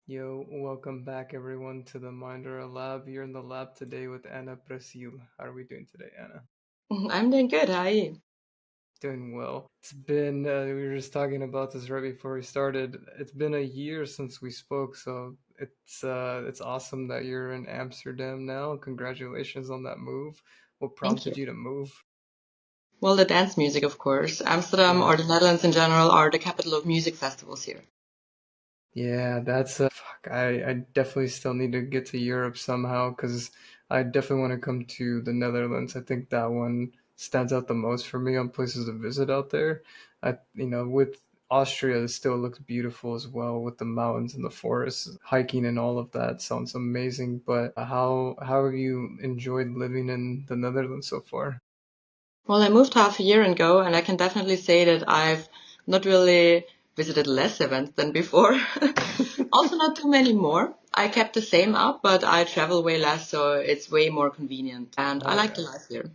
Yo, welcome back everyone to the Minder Lab. You're in the lab today with Anna Prassl. How are we doing today, Anna? I'm doing good. How are you? Doing well. We were just talking about this right before we started. It's been a year since we spoke, so it's awesome that you're in Amsterdam now. Congratulations on that move. What Thank you. prompted you to move? Well, the dance music, of course. Amsterdam Yeah. or the Netherlands in general are the capital of music festivals here. Yeah, that's fuck. I definitely still need to get to Europe somehow because I definitely want to come to the Netherlands. I think that one stands out the most for me on places to visit out there. With Austria, it still looks beautiful as well with the mountains and the forests, hiking and all of that sounds amazing. But how have you enjoyed living in the Netherlands so far? Well, I moved half a year ago, and I can definitely say that I've not really visited less events than before. Also, not too many more. I kept the same up, but I travel way less, so it's way more convenient. And I Oh like the yeah. life here.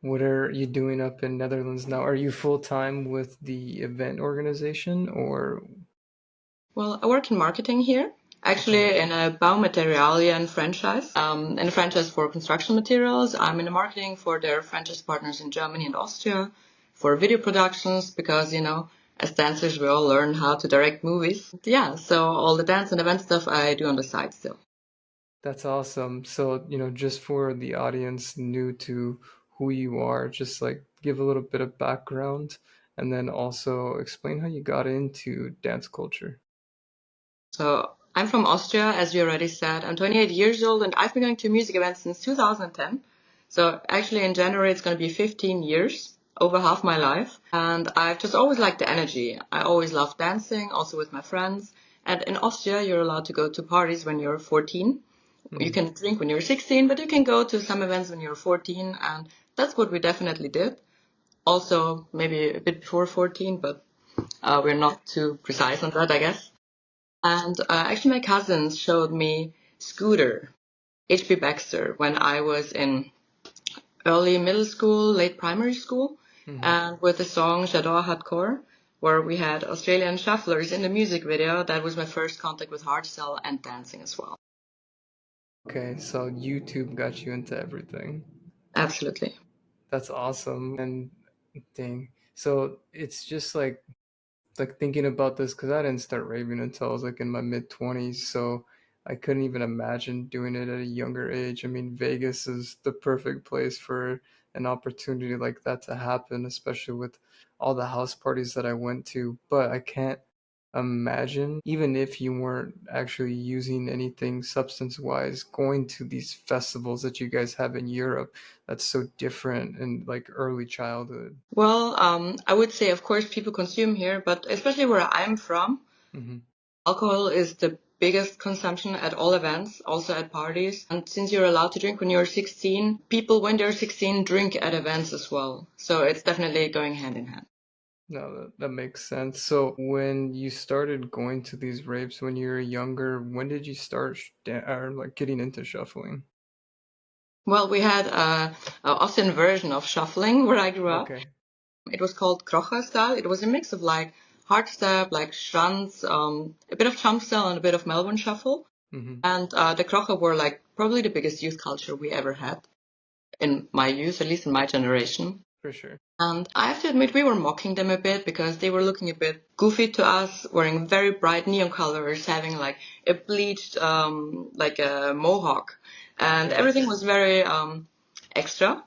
What are you doing up in Netherlands now? Are you full time with the event organization or Well, I work in marketing here, okay? actually in a Baumaterialien franchise, in a franchise for construction materials. I'm in the marketing for their franchise partners in Germany and Austria for video productions because, as dancers, we all learn how to direct movies. Yeah, so all the dance and event stuff I do on the side still. That's awesome. So, just for the audience new to who you are, just like give a little bit of background and then also explain how you got into dance culture. So I'm from Austria, as you already said. I'm 28 years old and I've been going to music events since 2010. So actually in January it's going to be 15 years, over half my life. And I've just always liked the energy. I always loved dancing, also with my friends. And in Austria, you're allowed to go to parties when you're 14. You Hmm. can drink when you're 16, but you can go to some events when you're 14. And that's what we definitely did. Also, maybe a bit before 14, but we're not too precise on that, I guess. And actually, my cousins showed me Scooter, H.P. Baxter, when I was in early middle school, late primary school, Hmm. and with the song J'adore Hardcore, where we had Australian shufflers in the music video. That was my first contact with hardstyle and dancing as well. Okay, so YouTube got you into everything. Absolutely. That's awesome. And dang. So it's just like thinking about this because I didn't start raving until I was like in my mid 20s, so I couldn't even imagine doing it at a younger age. I mean, Vegas is the perfect place for an opportunity like that to happen, especially with all the house parties that I went to. But I can't imagine, even if you weren't actually using anything substance wise, going to these festivals that you guys have in Europe that's so different in like early childhood. Well, I would say, of course, people consume here, but especially where I'm from, Hmm. alcohol is the biggest consumption at all events, also at parties. And since you're allowed to drink when you're 16, people when they're 16 drink at events as well. So it's definitely going hand in hand. No, that makes sense. So when you started going to these raves when you were younger, when did you start or like getting into shuffling? Well, we had a Austrian version of shuffling where I grew up. Okay. It was called Krocher style. It was a mix of like hard step, like Schranz, a bit of jump style and a bit of Melbourne shuffle. Hmm. And the Krocher were like probably the biggest youth culture we ever had in my youth, at least in my generation. For sure. And I have to admit, we were mocking them a bit because they were looking a bit goofy to us, wearing very bright neon colors, having like a bleached, like a mohawk. And Okay. everything was very extra.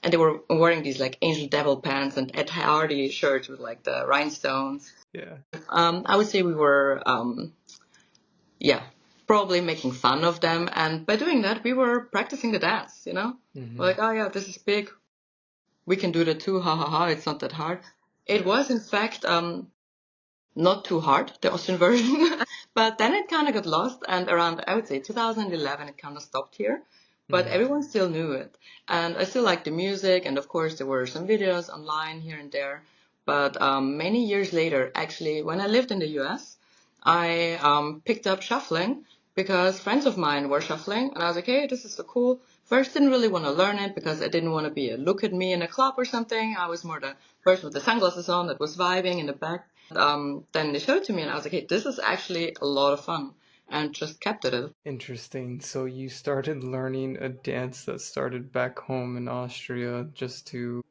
And they were wearing these like angel devil pants and Ed Hardy shirts with like the rhinestones. Yeah. I would say we were, yeah, probably making fun of them. And by doing that, we were practicing the dance, you know? We're Hmm. like, oh yeah, this is big. We can do that too, ha ha ha, it's not that hard. It Yeah. was in fact not too hard, the Austrian version, but then it kind of got lost and around, I would say 2011, it kind of stopped here, but Hmm. everyone still knew it. And I still like the music and of course there were some videos online here and there, but many years later, actually, when I lived in the US, I picked up shuffling because friends of mine were shuffling and I was like, hey, this is so cool. First, didn't really want to learn it because I didn't want to be a look at me in a club or something. I was more the person with the sunglasses on that was vibing in the back. Then they showed it to me and I was like, hey, this is actually a lot of fun, and just kept at it. Interesting. So you started learning a dance that started back home in Austria just to,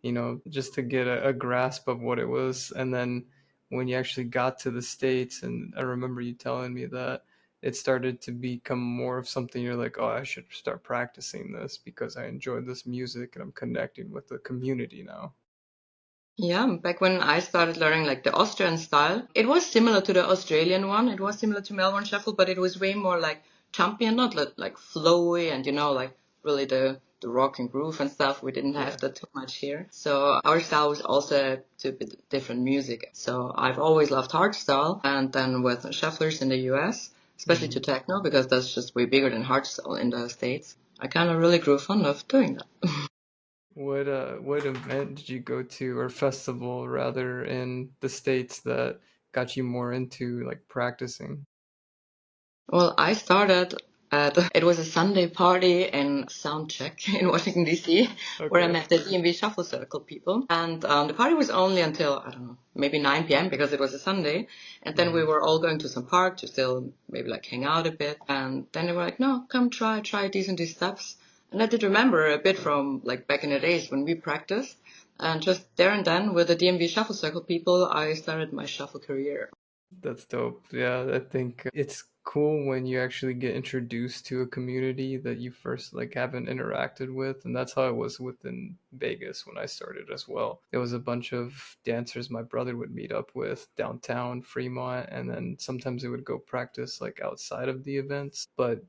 just to get a grasp of what it was. And then when you actually got to the States, and I remember you telling me that it started to become more of something you're like, oh, I should start practicing this because I enjoy this music and I'm connecting with the community now. Yeah, back when I started learning like the Austrian style, it was similar to the Australian one. It was similar to Melbourne Shuffle, but it was way more like jumpy and not like flowy and like really the rock and groove and stuff. We didn't have Yeah. that too much here. So our style was also a bit different music. So I've always loved hardstyle, and then with shufflers in the US, especially to Mhm. techno, because that's just way bigger than hardstyle in the States, I kind of really grew fond of doing that. What event did you go to, or festival rather, in the States that got you more into like practicing? Well, I started at, it was a Sunday party in Soundcheck in Washington, D.C., where I Okay. met the DMV Shuffle Circle people. And the party was only until, I don't know, maybe 9 p.m. because it was a Sunday. And then we Mhm. were all going to some park to still maybe like hang out a bit. And then they were like, no, come try these and these steps. And I did remember a bit from like back in the days when we practiced. And just there and then with the DMV Shuffle Circle people, I started my shuffle career. That's dope. Yeah, I think it's cool when you actually get introduced to a community that you first like haven't interacted with, and that's how it was within Vegas when I started as well. There was a bunch of dancers my brother would meet up with downtown Fremont, and then sometimes they would go practice like outside of the events. But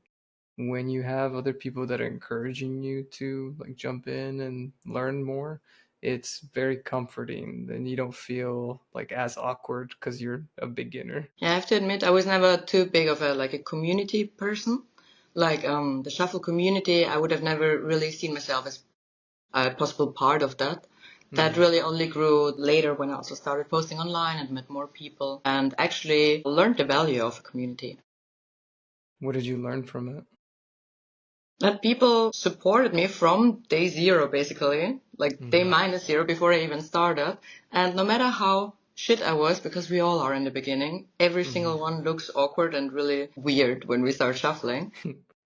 when you have other people that are encouraging you to like jump in and learn more, it's very comforting. Then you don't feel like as awkward because you're a beginner. Yeah, I have to admit, I was never too big of a community person. Like the shuffle community, I would have never really seen myself as a possible part of that. That Hmm. really only grew later when I also started posting online and met more people and actually learned the value of a community. What did you learn from it? That people supported me from day zero, basically, like day Hmm. minus zero before I even started. And no matter how shit I was, because we all are in the beginning, every Hmm. single one looks awkward and really weird when we start shuffling.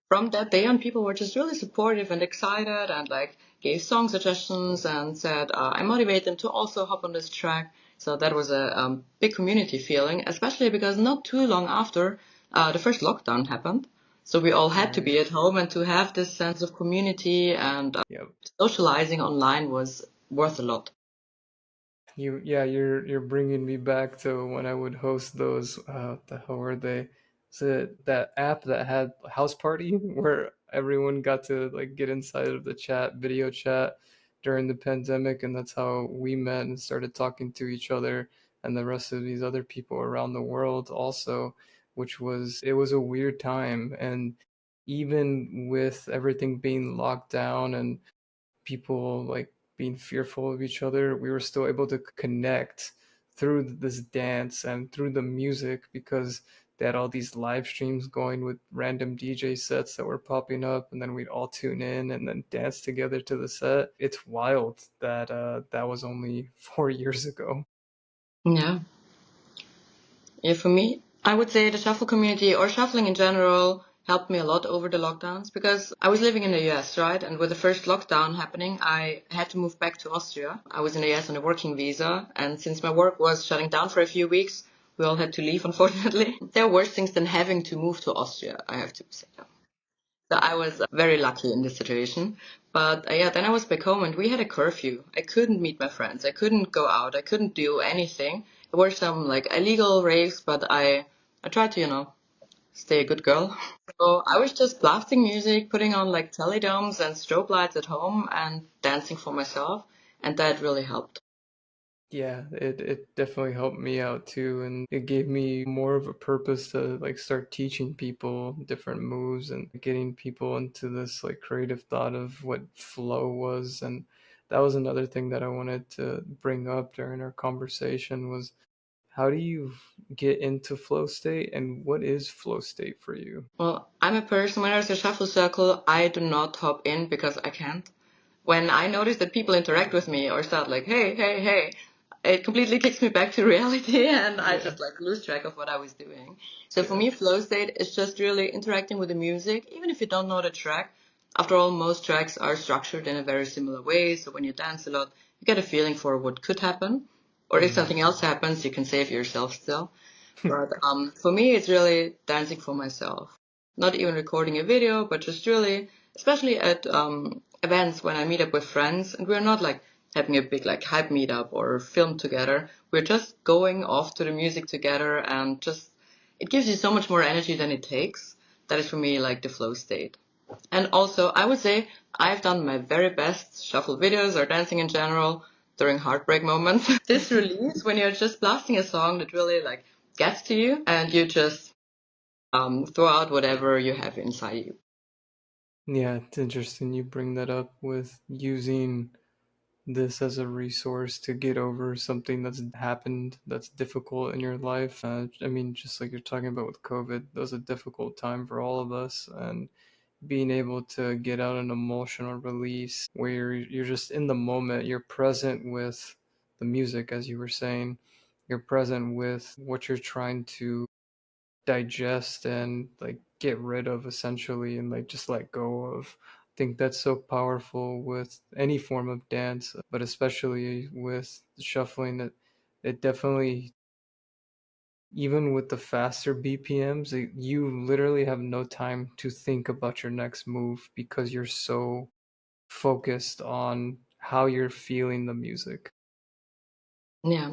From that day on, people were just really supportive and excited and like gave song suggestions and said, I motivate them to also hop on this track. So that was a big community feeling, especially because not too long after the first lockdown happened. So we all had to Right. be at home, and to have this sense of community and Yep. socializing online was worth a lot. You're bringing me back to when I would host those. What the hell were they? Is it that app that had House Party where everyone got to like get inside of the chat, video chat during the pandemic, and that's how we met and started talking to each other and the rest of these other people around the world also, which was it was a weird time. And even with everything being locked down and people like being fearful of each other, we were still able to connect through this dance and through the music because they had all these live streams going with random DJ sets that were popping up, and then we'd all tune in and then dance together to the set. It's wild that that was only 4 years ago. Yeah. Yeah, for me, I would say the shuffle community or shuffling in general helped me a lot over the lockdowns because I was living in the US, right? And with the first lockdown happening, I had to move back to Austria. I was in the US on a working visa, and since my work was shutting down for a few weeks, we all had to leave, unfortunately. There are worse things than having to move to Austria, I have to say. So I was very lucky in this situation. But yeah, then I was back home and we had a curfew. I couldn't meet my friends. I couldn't go out. I couldn't do anything. There were some like illegal raves, but I tried to, stay a good girl. So I was just blasting music, putting on like teledomes and strobe lights at home and dancing for myself. And that really helped. Yeah, it definitely helped me out too, and it gave me more of a purpose to like start teaching people different moves and getting people into this like creative thought of what flow was. And that was another thing that I wanted to bring up during our conversation was how do you get into flow state and what is flow state for you? Well, I'm a person, when there's a shuffle circle, I do not hop in because I can't. When I notice that people interact with me or start like, hey, hey, hey, it completely kicks me back to reality and I Yeah. just like lose track of what I was doing. So for Yeah. me, flow state is just really interacting with the music, even if you don't know the track. After all, most tracks are structured in a very similar way. So when you dance a lot, you get a feeling for what could happen. Or if Mm. something else happens, you can save yourself still. But for me, it's really dancing for myself. Not even recording a video, but just really, especially at events when I meet up with friends, and we're not like having a big like hype meetup or film together. We're just going off to the music together, and just it gives you so much more energy than it takes. That is for me like the flow state. And also, I would say I've done my very best shuffle videos or dancing in general during heartbreak moments. This release, when you're just blasting a song that really like gets to you and you just throw out whatever you have inside you. Yeah, it's interesting you bring that up with using this as a resource to get over something that's happened that's difficult in your life. I mean, just like you're talking about with COVID, that was a difficult time for all of us, and being able to get out an emotional release where you're just in the moment, you're present with the music, as you were saying, you're present with what you're trying to digest and like get rid of essentially and like just let go of. I think that's so powerful with any form of dance, but especially with shuffling it definitely, even with the faster BPMs, you literally have no time to think about your next move because you're so focused on how you're feeling the music. Yeah.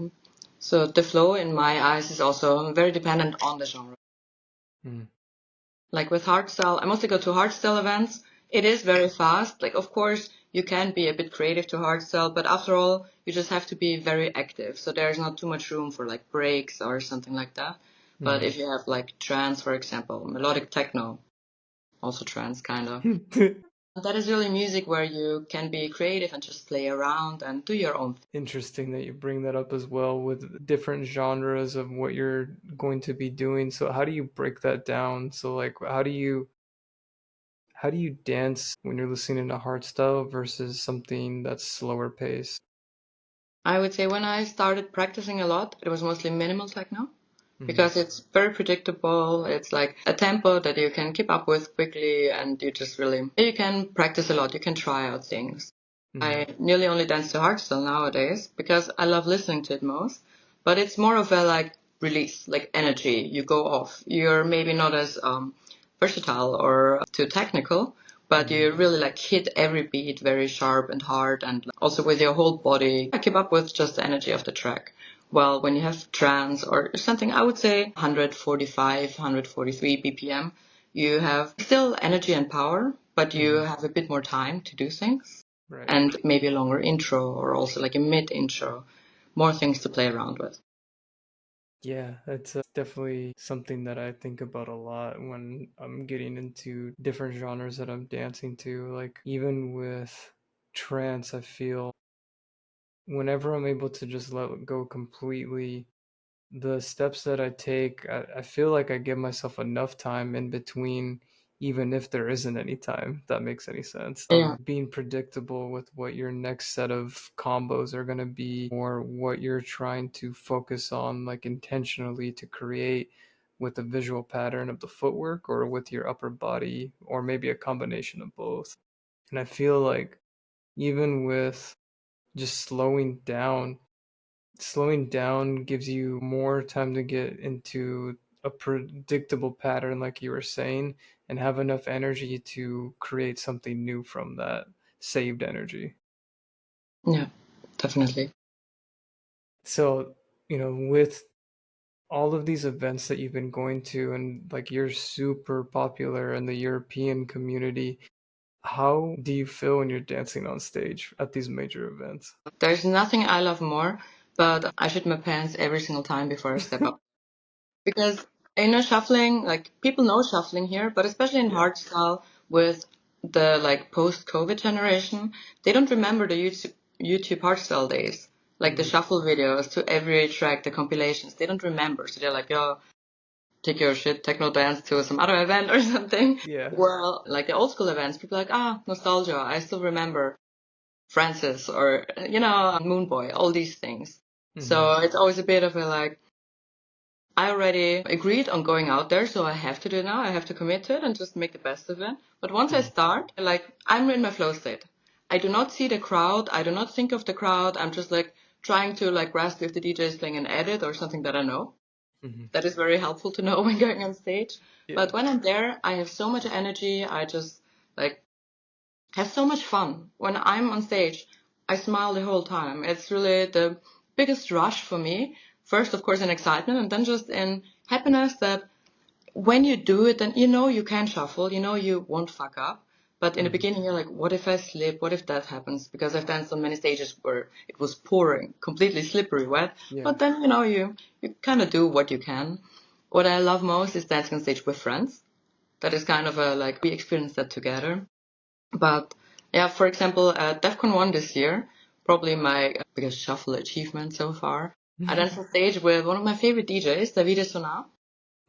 So the flow in my eyes is also very dependent on the genre. Mm. Like with hardstyle, I mostly go to hardstyle events. It is very fast. Like, of course, you can be a bit creative to hardstyle, but after all, you just have to be very active. So there's not too much room for like breaks or something like that. But if you have like trance, for example, melodic techno, also trance kind of, Mm. that is really music where you can be creative and just play around and do your own thing. Interesting that you bring that up as well with different genres of what you're going to be doing. So how do you break that down? So like how do you dance when you're listening to hardstyle versus something that's slower paced? I would say when I started practicing a lot, it was mostly minimal techno Mm-hmm. because it's very predictable. It's like a tempo that you can keep up with quickly and you just really, you can practice a lot. You can try out things. Mm-hmm. I nearly only dance to hardstyle nowadays because I love listening to it most, but it's more of a like release, like energy. You go off. You're maybe not as versatile or too technical, but Mm-hmm. you really like hit every beat very sharp and hard and also with your whole body. I keep up with just the energy of the track. Well, when you have trance or something, I would say 145, 143 BPM, you have still energy and power, but you Mm-hmm. have a bit more time to do things Right. and maybe a longer intro or also like a mid intro, more things to play around with. Yeah, it's definitely something that I think about a lot when I'm getting into different genres that I'm dancing to. Like even with trance, I feel whenever I'm able to just let it go completely, the steps that I take, I feel like I give myself enough time in between, even if there isn't any time, if that makes any sense. Yeah. Being predictable with what your next set of combos are going to be, or what you're trying to focus on, like intentionally to create with the visual pattern of the footwork or with your upper body, or maybe a combination of both. And I feel like even with just slowing down gives you more time to get into a predictable pattern, like you were saying, and have enough energy to create something new from that saved energy. Yeah, definitely. So, with all of these events that you've been going to, and like you're super popular in the European community, how do you feel when you're dancing on stage at these major events? There's nothing I love more, but I shit my pants every single time before I step up. Because shuffling, like people know shuffling here, but especially in Yeah. hardstyle with the like post-COVID generation, they don't remember the YouTube hardstyle days. Like the Mm. shuffle videos to every track, the compilations, they don't remember. So they're like, yo, take your shit techno dance to some other event or something. Yeah. Well, like the old school events, people are like, nostalgia. I still remember Francis or, Moonboy, all these things. So it's always a bit of a like, I already agreed on going out there, so I have to do it now. I have to commit to it and just make the best of it. But once I start, like, I'm in my flow state. I do not see the crowd. I do not think of the crowd. I'm just like trying to like grasp if the DJ is playing an edit or something that I know. That is very helpful to know when going on stage. Yeah. But when I'm there, I have so much energy. I just like have so much fun. When I'm on stage, I smile the whole time. It's really the biggest rush for me. First, of course, in excitement, and then just in happiness that when you do it, then you know you can shuffle, you know you won't fuck up. But in the beginning, you're like, what if I slip? What if that happens? Because I've danced on many stages where it was pouring, completely slippery wet. Yeah. But then, you kind of do what you can. What I love most is dancing on stage with friends. That is kind of a, like, we experience that together. But yeah, for example, at DEFCON 1 this year, probably my biggest shuffle achievement so far, I danced on stage with one of my favorite DJs, David Sona,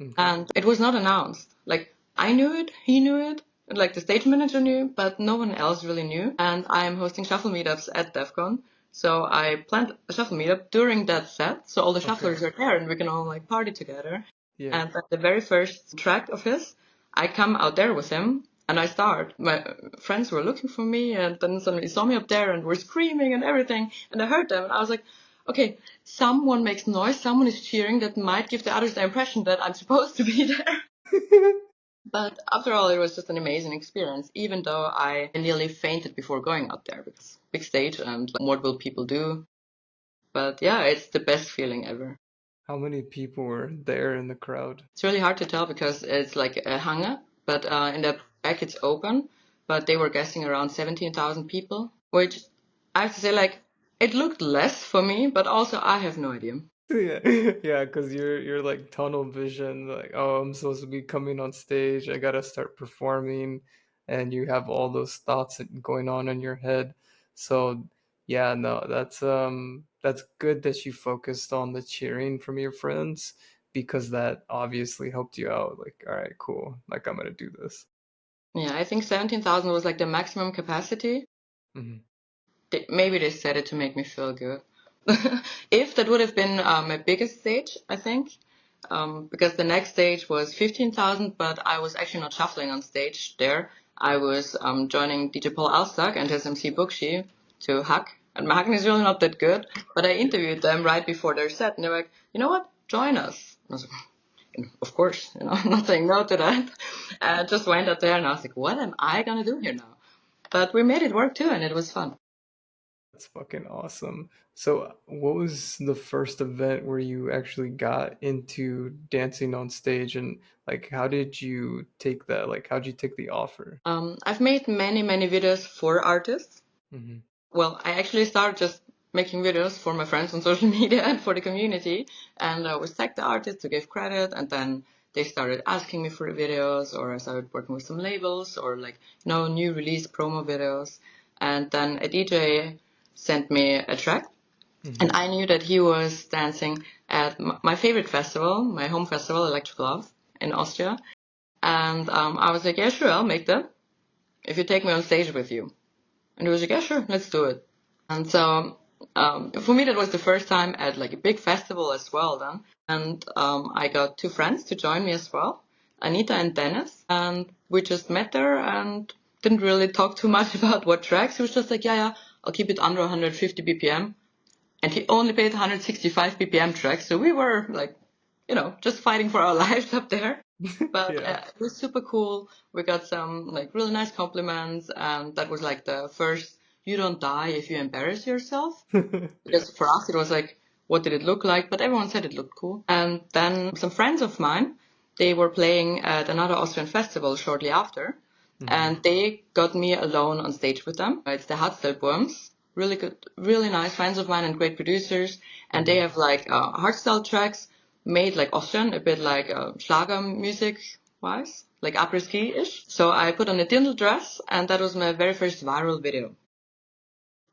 Okay. and it was not announced. Like, I knew it, he knew it, and like the stage manager knew, but no one else really knew. And I'm hosting shuffle meetups at DEFCON. So I planned a shuffle meetup during that set, so all the Okay. shufflers are there and we can all like party together. Yeah. And at the very first track of his, I come out there with him and I start. My friends were looking for me and then suddenly saw me up there and were screaming and everything. And I heard them and I was like, okay, someone makes noise, someone is cheering that might give the others the impression that I'm supposed to be there. But after all, it was just an amazing experience, even though I nearly fainted before going out there because big stage and like, what will people do? But yeah, it's the best feeling ever. How many people were there in the crowd? It's really hard to tell because it's like a hangar, but in the back it's open. But they were guessing around 17,000 people, which I have to say, like, it looked less for me, but also I have no idea. Yeah, yeah, because you're like tunnel vision, like, oh, I'm supposed to be coming on stage, I gotta start performing, and you have all those thoughts going on in your head. So yeah, no, that's good that you focused on the cheering from your friends because that obviously helped you out. Like, all right, cool, like I'm gonna do this. Yeah, I think 17,000 was like the maximum capacity. Hmm. Maybe they said it to make me feel good. If that would have been my biggest stage, I think, because the next stage was 15,000, but I was actually not shuffling on stage there. I was joining DJ Paul Alstag and his MC Bookshi to hack. And my hacking is really not that good, but I interviewed them right before their set, and they were like, you know what, join us. I was like, of course, I'm not saying no to that. I just went out there and I was like, what am I gonna do here now? But we made it work too, and it was fun. That's fucking awesome. So, what was the first event where you actually got into dancing on stage and like how did you take that? Like how'd you take the offer? I've made many, many videos for artists. Hmm. Well, I actually started just making videos for my friends on social media and for the community, and I was tagged the artists to give credit, and then they started asking me for videos, or I started working with some labels, or like, new release promo videos, and then a DJ sent me a track, and Hmm. I knew that he was dancing at my favorite festival, my home festival, Electric Love, in Austria, and I was like, yeah, sure, I'll make them if you take me on stage with you. And he was like, yeah, sure, let's do it. And so for me, that was the first time at like a big festival as well then. And I got two friends to join me as well, Anita and Dennis. And we just met there and didn't really talk too much about what tracks. He was just like, yeah, I'll keep it under 150 BPM. And he only played 165 BPM tracks. So we were like, just fighting for our lives up there. But Yeah. it was super cool. We got some like really nice compliments, and that was like the first "you don't die if you embarrass yourself." Yeah. Because for us it was like, what did it look like? But everyone said it looked cool. And then some friends of mine, they were playing at another Austrian festival shortly after, Hmm. and they got me alone on stage with them. It's the Hardstelburms. Really good, really nice friends of mine and great producers. And they Hmm. have like hardstyle tracks made like Austrian, a bit like Schlager music wise, like après-ski-ish. So I put on a dirndl dress, and that was my very first viral video.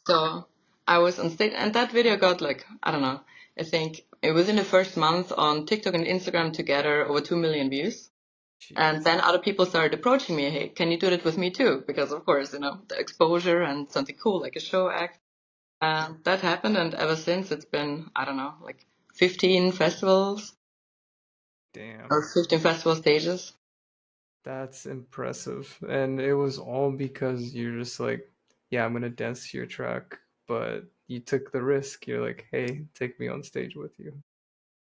So I was on stage, and that video got like, I don't know, I think it was in the first month on TikTok and Instagram together over 2 million views. And Jeez. then other people started approaching me, hey, can you do that with me too? Because of course, the exposure and something cool like a show act. And that happened, and ever since it's been, I don't know, like 15 festivals Damn. or 15 festival stages. That's impressive. And it was all because you're just like, yeah, I'm gonna dance to your track, but you took the risk. You're like, hey, take me on stage with you.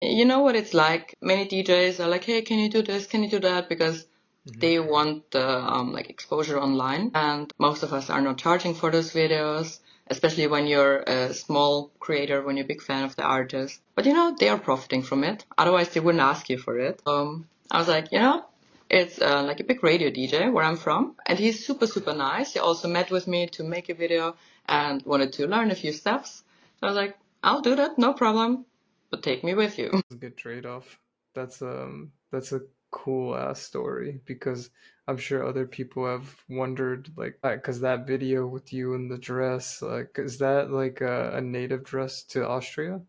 You know what it's like? Many DJs are like, hey, can you do this? Can you do that? Because Hmm. they want the like exposure online, and most of us are not charging for those videos, especially when you're a small creator, when you're a big fan of the artist. But you know, they are profiting from it. Otherwise, they wouldn't ask you for it. I was like, you know, it's like a big radio DJ where I'm from, and he's super, super nice. He also met with me to make a video and wanted to learn a few steps. So I was like, I'll do that, no problem, but take me with you. It's a good trade-off. That's a cool ass story because I'm sure other people have wondered like because that video with you in the dress, like is that like a native dress to Austria?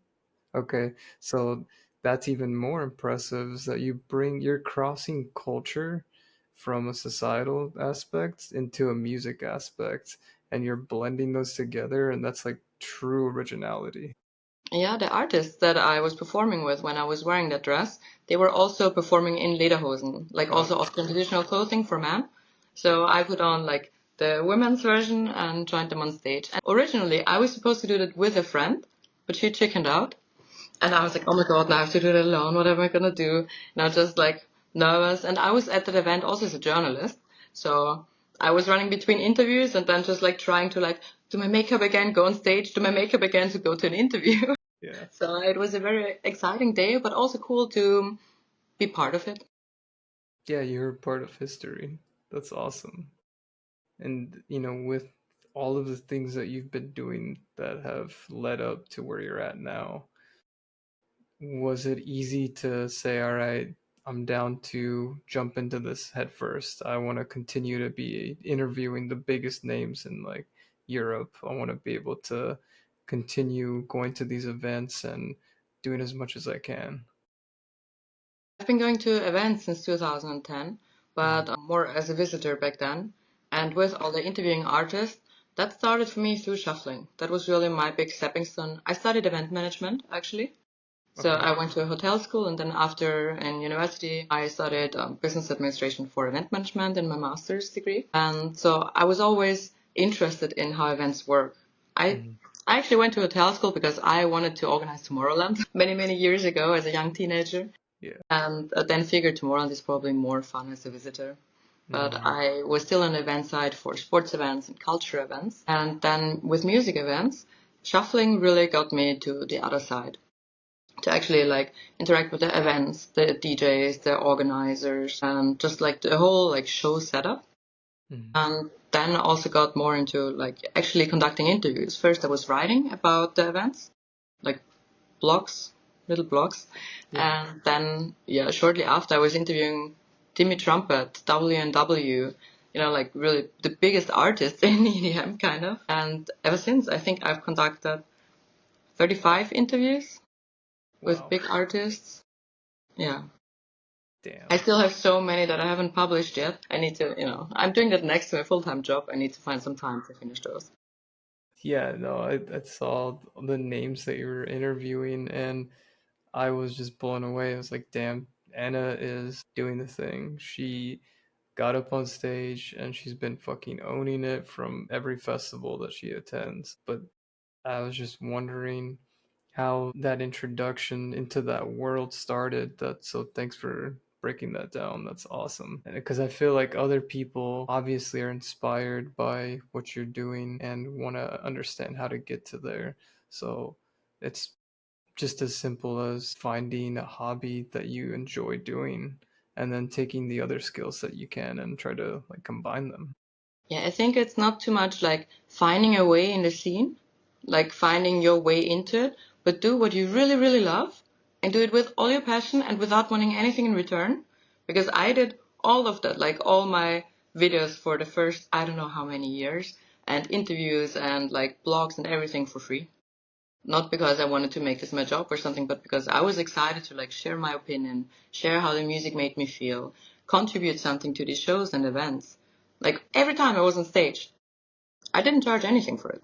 Okay, so that's even more impressive is that you're crossing culture from a societal aspect into a music aspect, and you're blending those together, and that's like true originality. Yeah, the artists that I was performing with when I was wearing that dress, they were also performing in lederhosen, like Oh, also Austrian traditional clothing for men. So I put on like the women's version and joined them on stage. And originally I was supposed to do that with a friend, but she chickened out. And I was like, oh my God, now I have to do it alone. What am I gonna do? And I was just like nervous. And I was at that event also as a journalist. So I was running between interviews and then just like trying to like do my makeup again, go on stage, do my makeup again to go to an interview. yeah. So it was a very exciting day, but also cool to be part of it. Yeah, you're part of history. That's awesome. And, with all of the things that you've been doing that have led up to where you're at now, was it easy to say, all right, I'm down to jump into this head first. I want to continue to be interviewing the biggest names in like Europe. I want to be able to continue going to these events and doing as much as I can. I've been going to events since 2010, Mhm. but more as a visitor back then. And with all the interviewing artists, that started for me through shuffling. That was really my big stepping stone. I studied event management actually. So Okay. I went to a hotel school, and then after in university, I studied business administration for event management in my master's degree. And so I was always interested in how events work. I Hmm. I actually went to hotel school because I wanted to organize Tomorrowland many, many years ago as a young teenager, Yeah. and then figured Tomorrowland is probably more fun as a visitor. But Hmm. I was still on the event side for sports events and culture events. And then with music events, shuffling really got me to the other side to actually like interact with the events, the DJs, the organizers, and just like the whole like show setup. Hmm. And then also got more into like actually conducting interviews. First, I was writing about the events, like blogs, little blogs, Yeah. and then yeah, shortly after I was interviewing Timmy Trumpet, W&W, you know, like really the biggest artists in EDM kind of. And ever since, I think I've conducted 35 interviews with Wow. big artists. Yeah. I Damn. still have so many that I haven't published yet. I need to, you know, I'm doing that next to my full-time job. I need to find some time to finish those. Yeah, no, I saw the names that you were interviewing and I was just blown away. I was like, damn, Anna is doing the thing. She got up on stage and she's been fucking owning it from every festival that she attends. But I was just wondering how that introduction into that world started. So thanks for breaking that down. That's awesome. Because I feel like other people obviously are inspired by what you're doing and want to understand how to get to there. So it's just as simple as finding a hobby that you enjoy doing and then taking the other skills that you can and try to like combine them. Yeah, I think it's not too much like finding a way in the scene, like finding your way into it, but do what you really, really love and do it with all your passion and without wanting anything in return. Because I did all of that, like all my videos for the first, I don't know how many years, and interviews and like blogs and everything for free. Not because I wanted to make this my job or something, but because I was excited to like share my opinion, share how the music made me feel, contribute something to these shows and events. Like every time I was on stage, I didn't charge anything for it.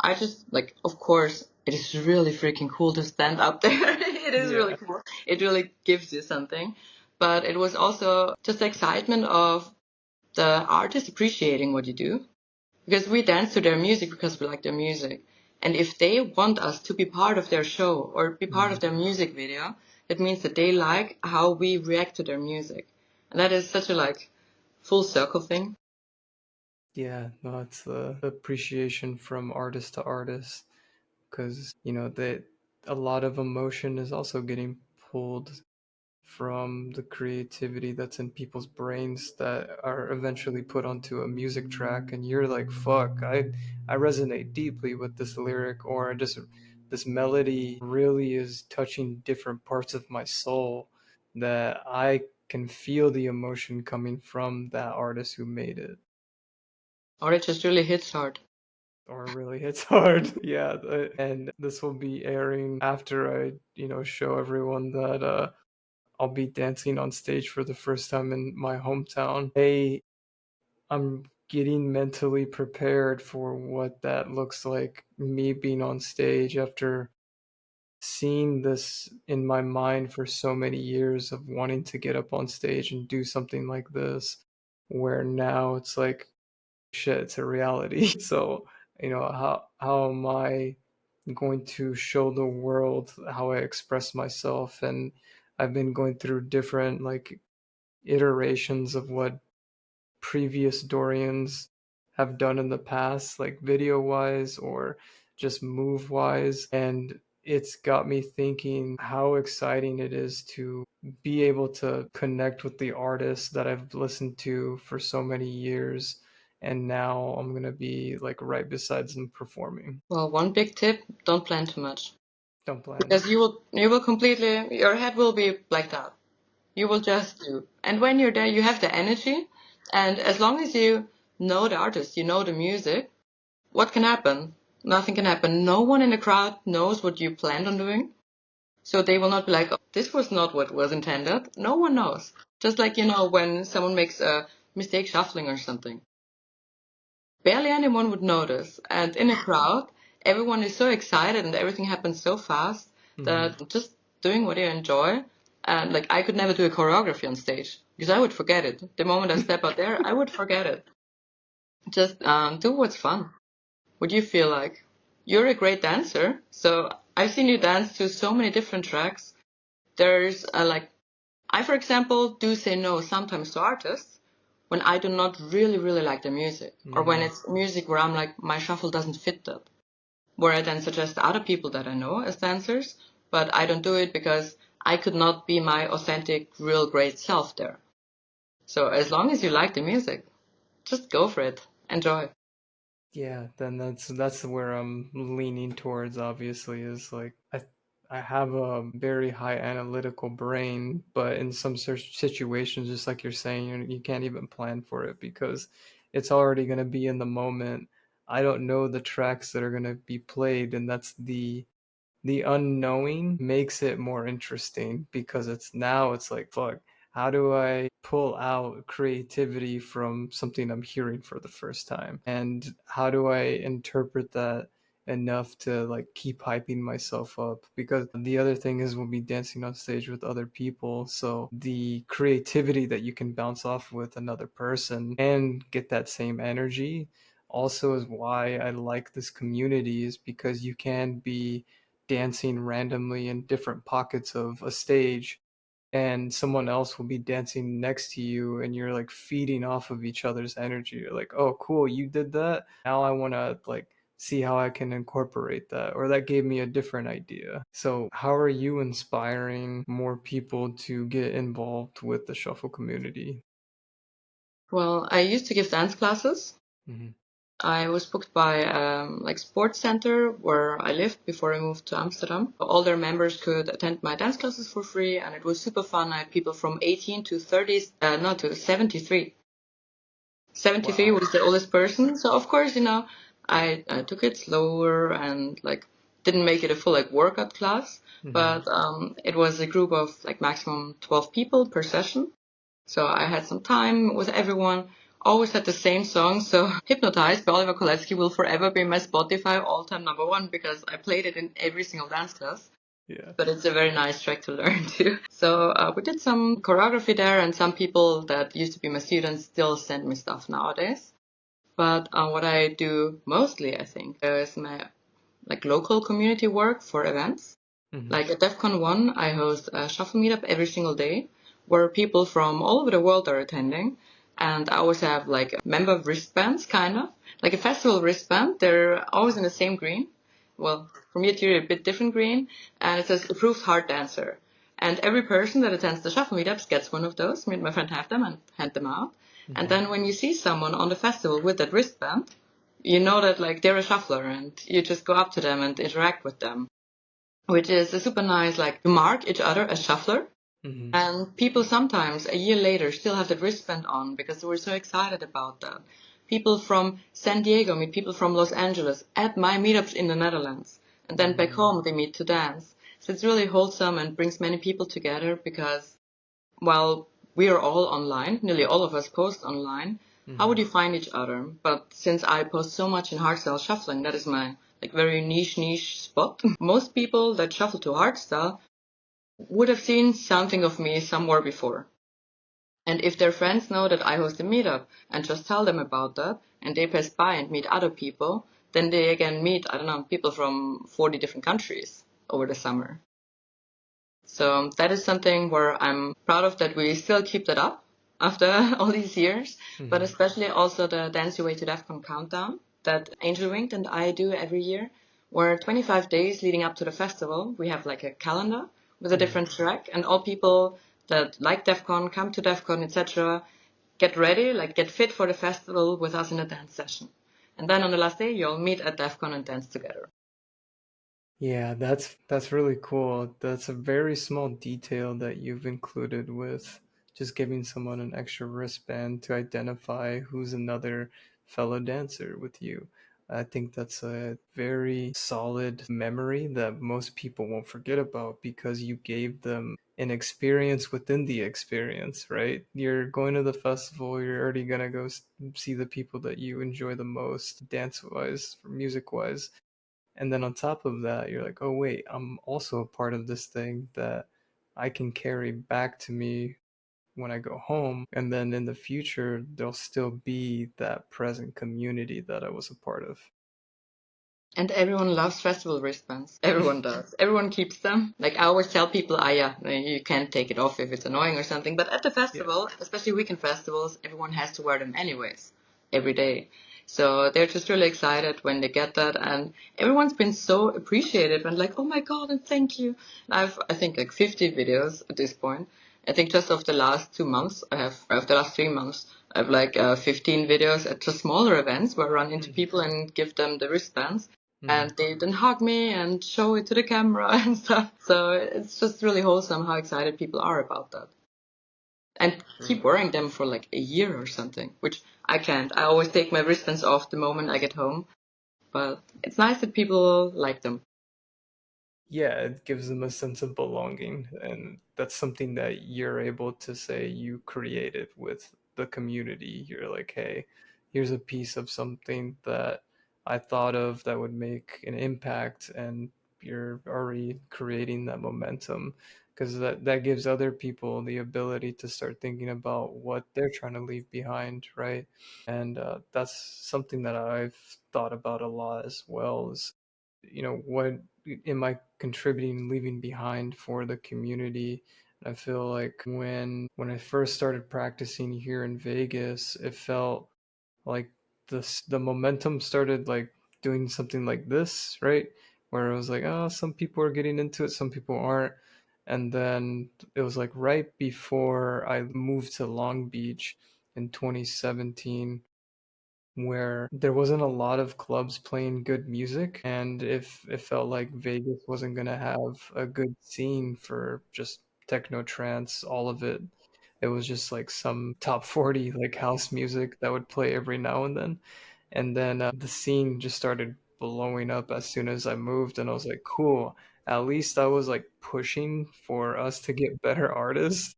I just like, of course, it is really freaking cool to stand up there. It is really Yeah. cool. It really gives you something. But it was also just the excitement of the artist appreciating what you do. Because we dance to their music because we like their music. And if they want us to be part of their show or be part of their music video, it means that they like how we react to their music. And that is such a like full circle thing. Yeah, no, it's the appreciation from artist to artist because, that a lot of emotion is also getting pulled from the creativity that's in people's brains that are eventually put onto a music track, and you're like, fuck, I resonate deeply with this lyric, or just this melody really is touching different parts of my soul that I can feel the emotion coming from that artist who made it. Or it just really hits hard. Or really hits hard. Yeah, and this will be airing after I, show everyone that I'll be dancing on stage for the first time in my hometown. I'm getting mentally prepared for what that looks like, me being on stage after seeing this in my mind for so many years of wanting to get up on stage and do something like this, where now it's like, shit, it's a reality. So, how am I going to show the world how I express myself? And I've been going through different like iterations of what previous Dorians have done in the past, like video wise or just move wise. And it's got me thinking how exciting it is to be able to connect with the artists that I've listened to for so many years. And now I'm going to be like right beside them performing. Well, one big tip, don't plan too much. Don't plan. Because you will completely, your head will be blacked out. You will just do. And when you're there, you have the energy. And as long as you know the artist, you know the music, what can happen? Nothing can happen. No one in the crowd knows what you planned on doing. So they will not be like, oh, this was not what was intended. No one knows. Just like, when someone makes a mistake shuffling or something. Barely anyone would notice. And in a crowd, everyone is so excited and everything happens so fast Mhm. that just doing what you enjoy. And like, I could never do a choreography on stage because I would forget it. The moment I step out there, I would forget it. Just do what's fun. What do you feel like? You're a great dancer. So I've seen you dance to so many different tracks. There's like, I, for example, do say no sometimes to artists when I do not really, really like their music, or when Mhm. it's music where I'm like, my shuffle doesn't fit that. Where I then suggest other people that I know as dancers, but I don't do it because I could not be my authentic, real great self there. So as long as you like the music, just go for it. Enjoy. Yeah, then that's where I'm leaning towards, obviously, is like I have a very high analytical brain, but in some situations, just like you're saying, you can't even plan for it because it's already going to be in the moment. I don't know the tracks that are going to be played, and that's the unknowing makes it more interesting because it's like, fuck, how do I pull out creativity from something I'm hearing for the first time? And how do I interpret that enough to like keep hyping myself up? Because the other thing is we'll be dancing on stage with other people. So the creativity that you can bounce off with another person and get that same energy also is why I like this community, is because you can be dancing randomly in different pockets of a stage and someone else will be dancing next to you and you're like feeding off of each other's energy. You're like, oh cool, you did that, now I want to like see how I can incorporate that, or that gave me a different idea. So how are you inspiring more people to get involved with the shuffle community? Well, I used to give dance classes. Hmm. I was booked by like sports center where I lived before I moved to Amsterdam. All their members could attend my dance classes for free, and it was super fun. I had people from 18 to 30, no, to 73. 73 Wow. was the oldest person. So of course, I took it slower and like didn't make it a full like workout class, Hmm. but it was a group of like maximum 12 people per session. So I had some time with everyone. always had the same song. So Hypnotized by Oliver Kolecki will forever be my Spotify all-time number one because I played it in every single dance class. Yeah. But it's a very nice track to learn too. So we did some choreography there, and some people that used to be my students still send me stuff nowadays. But what I do mostly, I think, is my like local community work for events. Hmm. Like at DEF CON 1, I host a shuffle meetup every single day where people from all over the world are attending. And I always have like member wristbands, kind of like a festival wristband. They're always in the same green. Well, from year to year, a bit different green. And it says approved hard dancer. And every person that attends the shuffle meetups gets one of those. Me and my friend have them and hand them out. And Hmm. then when you see someone on the festival with that wristband, you know that like they're a shuffler and you just go up to them and interact with them, which is a super nice, like, to mark each other as shuffler. Hmm. And people sometimes a year later still have the wristband on because they were so excited about that. People from San Diego meet people from Los Angeles at my meetups in the Netherlands. And then back Mm. home they meet to dance. So it's really wholesome and brings many people together because while we are all online, nearly all of us post online, how Hmm. would you find each other? But since I post so much in hardstyle shuffling, that is my like very niche spot. Most people that shuffle to hardstyle would have seen something of me somewhere before. And if their friends know that I host a meetup and just tell them about that and they pass by and meet other people, then they again meet, I don't know, people from 40 different countries over the summer. So that is something where I'm proud of that we still keep that up after all these years, but Hmm. especially also the Dance Your Way to DEF CON countdown that Angel Winged and I do every year, where 25 days leading up to the festival, we have like a calendar with a Hmm. different track, and all people that like DEF CON, come to DEF CON, etc., get ready, like get fit for the festival with us in a dance session. And then on the last day, you'll meet at DEF CON and dance together. Yeah, that's really cool. That's a very small detail that you've included with just giving someone an extra wristband to identify who's another fellow dancer with you. I think that's a very solid memory that most people won't forget about because you gave them an experience within the experience, right? You're going to the festival, you're already gonna go see the people that you enjoy the most, dance-wise, music-wise, and then on top of that, you're like, oh, wait, I'm also a part of this thing that I can carry back to me when I go home. And then in the future, there'll still be that present community that I was a part of. And everyone loves festival wristbands. Everyone does. Everyone keeps them. Like I always tell people, ah, yeah, you can't take it off if it's annoying or something. But at the Yeah. festival, especially weekend festivals, everyone has to wear them anyways, every day. So they're just really excited when they get that, and everyone's been so appreciative and like, oh my god, and thank you. And I think like 50 videos at this point. I think just of the last 2 months, of the last 3 months, I have like 15 videos at just smaller events where I run into Hmm. people and give them the wristbands, and Hmm. they then hug me and show it to the camera and stuff. So it's just really wholesome how excited people are about that. And keep True. wearing them for like a year or something, which I can't. I always take my wristbands off the moment I get home. But it's nice that people like them. Yeah, it gives them a sense of belonging, and that's something that you're able to say you created with the community. You're like, hey, here's a piece of something that I thought of that would make an impact, and you're already creating that momentum because that gives other people the ability to start thinking about what they're trying to leave behind, right? And that's something that I've thought about a lot as well. Is, what am I contributing, leaving behind for the community? And I feel like when I first started practicing here in Vegas, it felt like the momentum started like doing something like this, right? Where it was like, oh, some people are getting into it, some people aren't. And then it was like right before I moved to Long Beach in 2017, where there wasn't a lot of clubs playing good music, and if it felt like Vegas wasn't gonna have a good scene for just techno trance, all of it. It was just like some top 40 like house music that would play every now and then. And then the scene just started blowing up as soon as I moved, and I was like, cool. At least I was like pushing for us to get better artists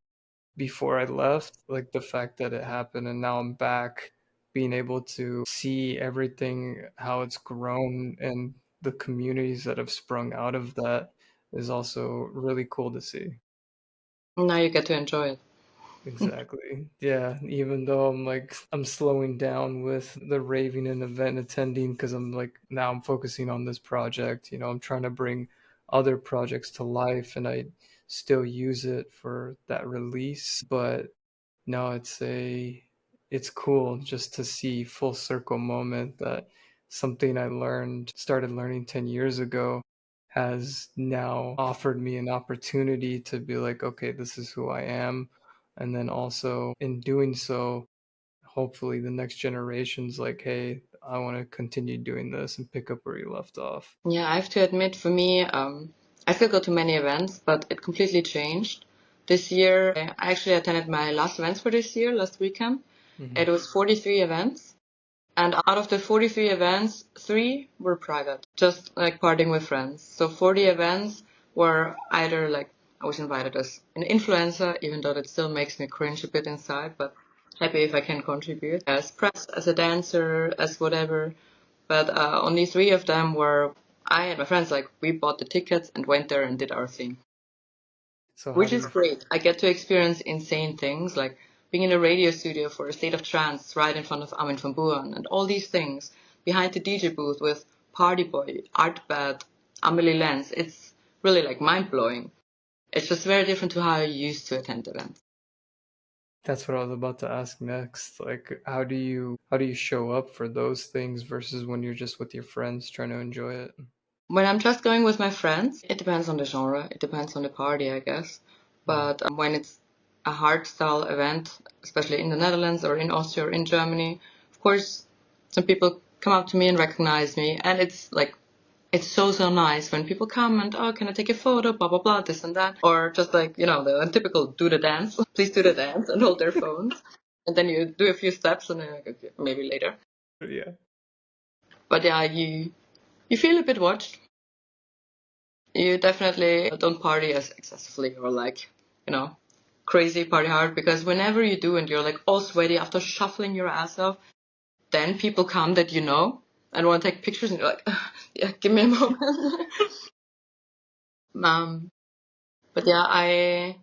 before I left. Like the fact that it happened and now I'm back being able to see everything, how it's grown, and the communities that have sprung out of that is also really cool to see. Now you get to enjoy it. Exactly. Yeah, even though I'm slowing down with the raving and event attending because I'm like now I'm focusing on this project. I'm trying to bring other projects to life and I still use it for that release, but no, it's cool just to see full circle moment that something I started learning 10 years ago has now offered me an opportunity to be like, okay, this is who I am. And then also in doing so, hopefully the next generation's like, hey, I want to continue doing this and pick up where you left off. Yeah, I have to admit, for me, I still go to many events, but it completely changed. This year, I actually attended my last events for this year, last weekend. Hmm. It was 43 events. And out of the 43 events, three were private, just like partying with friends. So 40 events were either like I was invited as an influencer, even though that still makes me cringe a bit inside, but happy if I can contribute as press, as a dancer, as whatever. But only three of them were I and my friends, like we bought the tickets and went there and did our thing. So how Which do is you great. I get to experience insane things like being in a radio studio for a state of trance right in front of Armin van Buuren and all these things behind the DJ booth with Party Boy, Artbad, Amelie Lenz. It's really like mind blowing. It's just very different to how I used to attend events. That's what I was about to ask next. Like, how do you show up for those things versus when you're just with your friends trying to enjoy it? When I'm just going with my friends, it depends on the genre, it depends on the party, I guess. Mm. But when it's a hardstyle event, especially in the Netherlands or in Austria or in Germany, of course, some people come up to me and recognize me, and it's like it's so nice when people come and oh, can I take a photo, blah blah blah, this and that, or just like the typical do the dance, please do the dance, and hold their phones, and then you do a few steps and then like, okay, maybe later. Yeah. But yeah, you feel a bit watched. You definitely don't party as excessively or like, you know, crazy party hard because whenever you do and you're like all sweaty after shuffling your ass off, then people come that you know and want to take pictures and you're like, yeah, give me a moment. um, but yeah, I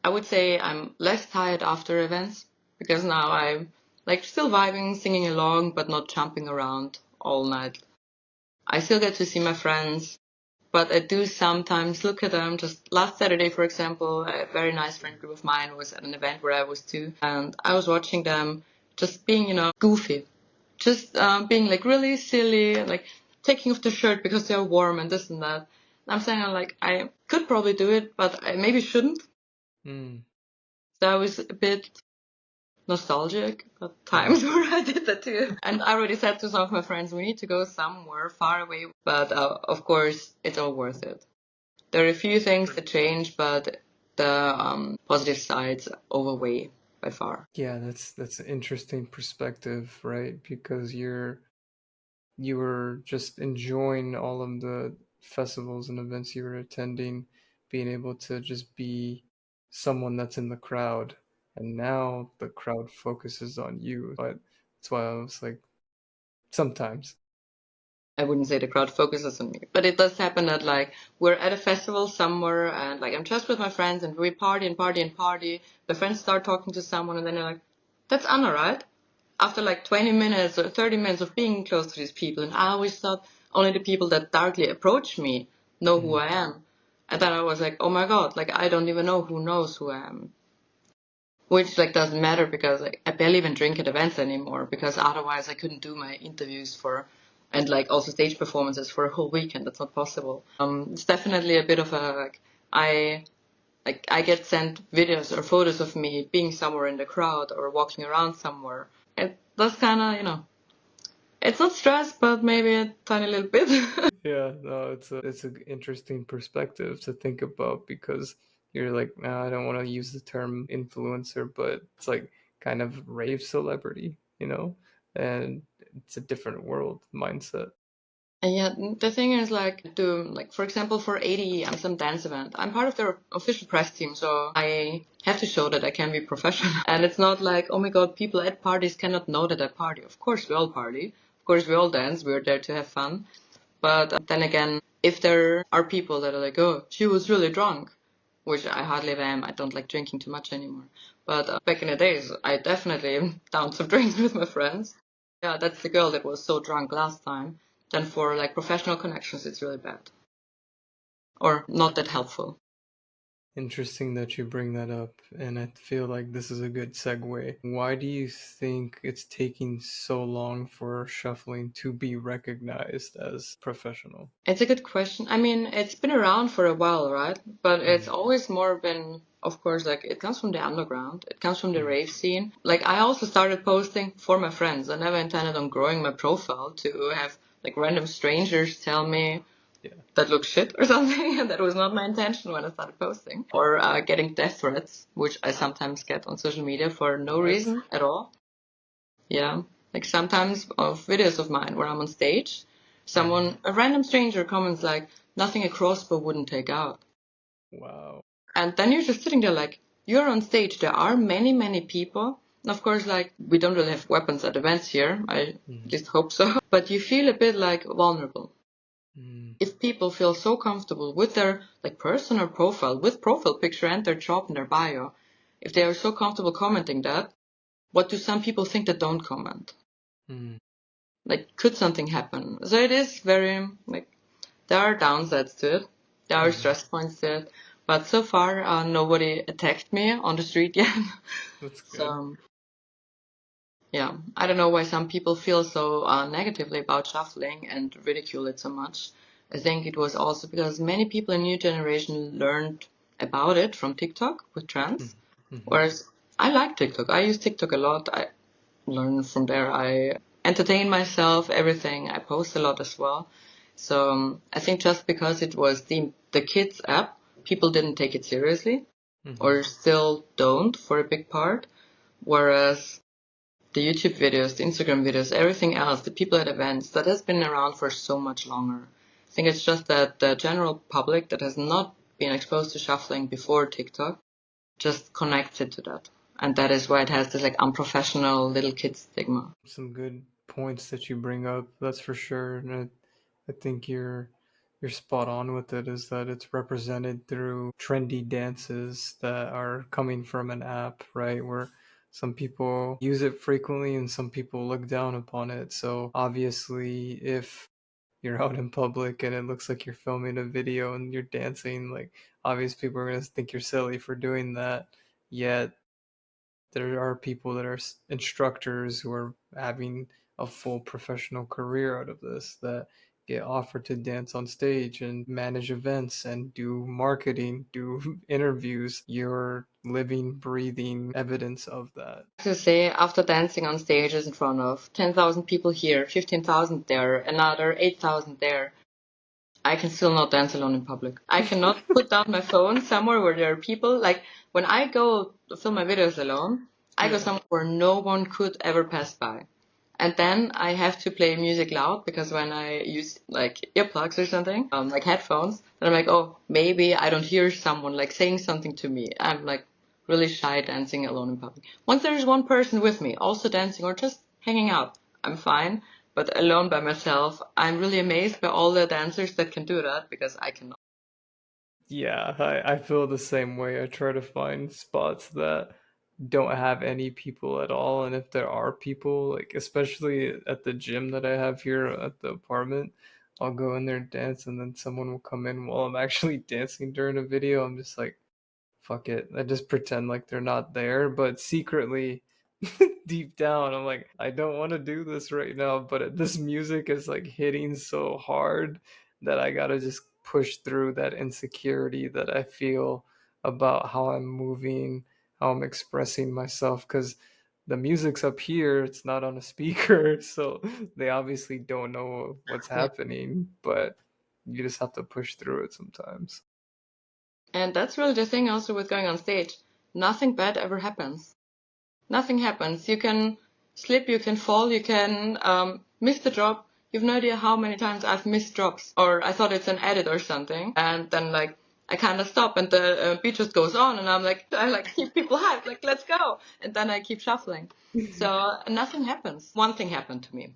would say I'm less tired after events because now I'm like still vibing, singing along, but not jumping around all night. I still get to see my friends. But I do sometimes look at them. Just last Saturday, for example, a very nice friend group of mine was at an event where I was too, and I was watching them just being, goofy, just being like really silly and like taking off the shirt because they're warm and this and that. And I'm saying like I could probably do it, but I maybe shouldn't. Mm. So I was a bit nostalgic at Yeah. times where I did that too. And I already said to some of my friends, we need to go somewhere far away. But of course, it's all worth it. There are a few things that change, but the positive sides overweigh by far. Yeah, that's an interesting perspective, right? Because you were just enjoying all of the festivals and events you were attending, being able to just be someone that's in the crowd. And now the crowd focuses on you. But that's why I was like, sometimes. I wouldn't say the crowd focuses on me, but it does happen that like we're at a festival somewhere and like I'm just with my friends and we party and party and party. The friends start talking to someone and then you're like, that's Anna, right? After like 20 minutes or 30 minutes of being close to these people, and I always thought only the people that directly approach me know who Mm. I am. And then I was like, oh my god, like I don't even know who knows who I am. Which like doesn't matter because like, I barely even drink at events anymore because otherwise I couldn't do my interviews for and like also stage performances for a whole weekend. That's not possible. It's definitely a bit of a I I get sent videos or photos of me being somewhere in the crowd or walking around somewhere. That's kind of it's not stress, but maybe a tiny little bit. Yeah, no, it's an interesting perspective to think about because you're like, nah, I don't want to use the term influencer, but it's like kind of rave celebrity, and it's a different world mindset. And yeah, the thing is for example, for ADE, I'm some dance event. I'm part of their official press team, so I have to show that I can be professional. And it's not like, oh my God, people at parties cannot know that I party. Of course we all party. Of course we all dance. We're there to have fun. But then again, if there are people that are like, oh, she was really drunk, which I hardly am. I don't like drinking too much anymore. But back in the days, I definitely downed some drinks with my friends. Yeah, that's the girl that was so drunk last time. Then for like professional connections, it's really bad. Or not that helpful. Interesting that you bring that up, and I feel like this is a good segue. Why do you think it's taking so long for shuffling to be recognized as professional? It's a good question. I mean, it's been around for a while, right? But it's always more been, of course, like it comes from the underground. It comes from the rave scene. Like I also started posting for my friends. I never intended on growing my profile to have like random strangers tell me Yeah. that looks shit or something. And that was not my intention when I started posting. Or getting death threats, which I sometimes get on social media for no What? reason at all. Yeah. Like sometimes of videos of mine where I'm on stage, a random stranger comments like, nothing a crossbow wouldn't take out. Wow. And then you're just sitting there like, you're on stage. There are many, many people. And of course, like, we don't really have weapons at events here. I at least hope so. But you feel a bit like vulnerable. If people feel so comfortable with their like personal profile, with profile picture and their job and their bio, if they are so comfortable commenting that, what do some people think that don't comment? Like, could something happen? So it is very, like, there are downsides to it. There are stress points to it. But so far, nobody attacked me on the street yet. That's good. So, yeah, I don't know why some people feel so negatively about shuffling and ridicule it so much. I think it was also because many people in new generation learned about it from TikTok with trends. Whereas I like TikTok. I use TikTok a lot. I learn from there. I entertain myself, everything. I post a lot as well. So I think just because it was the kids app, people didn't take it seriously, or still don't for a big part. Whereas the YouTube videos, the Instagram videos, everything else, the people at events, that has been around for so much longer. I think it's just that the general public that has not been exposed to shuffling before TikTok just connected to that. And that is why it has this like unprofessional little kid stigma. Some good points that you bring up, that's for sure. And I think you're spot on with it, is that it's represented through trendy dances that are coming from an app, right? Where some people use it frequently and some people look down upon it. So obviously, if you're out in public and it looks like you're filming a video and you're dancing, like obviously people are going to think you're silly for doing that. Yet there are people that are instructors who are having a full professional career out of this, that get offered to dance on stage and manage events and do marketing, do interviews. You're living, breathing evidence of that. To say, after dancing on stages in front of 10,000 people here, 15,000 there, another 8,000 there, I can still not dance alone in public. I cannot put down my phone somewhere where there are people. Like, when I go film my videos alone, I go somewhere where no one could ever pass by. And then I have to play music loud, because when I use like earplugs or something, like headphones, then I'm like, oh, maybe I don't hear someone like saying something to me. I'm like really shy dancing alone in public. Once there is one person with me, also dancing or just hanging out, I'm fine. But alone by myself, I'm really amazed by all the dancers that can do that, because I cannot. Yeah, I feel the same way. I try to find spots that don't have any people at all. And if there are people, like especially at the gym that I have here at the apartment, I'll go in there and dance, and then someone will come in while I'm actually dancing during a video. I'm just like, fuck it. I just pretend like they're not there, but secretly deep down I'm like, I don't want to do this right now, but this music is like hitting so hard that I got to just push through that insecurity that I feel about how I'm moving, how I'm expressing myself, cuz the music's up here, it's not on a speaker, so they obviously don't know what's Yeah. happening, but you just have to push through it sometimes. And that's really the thing also with going on stage. Nothing bad ever happens. Nothing happens. You can slip, you can fall, you can miss the drop. you've no idea how many times I've missed drops, or I thought it's an edit or something, and then like I kind of stop and the beat just goes on, and I like keep people hyped, like let's go, and then I keep shuffling. So nothing happens. One thing happened to me,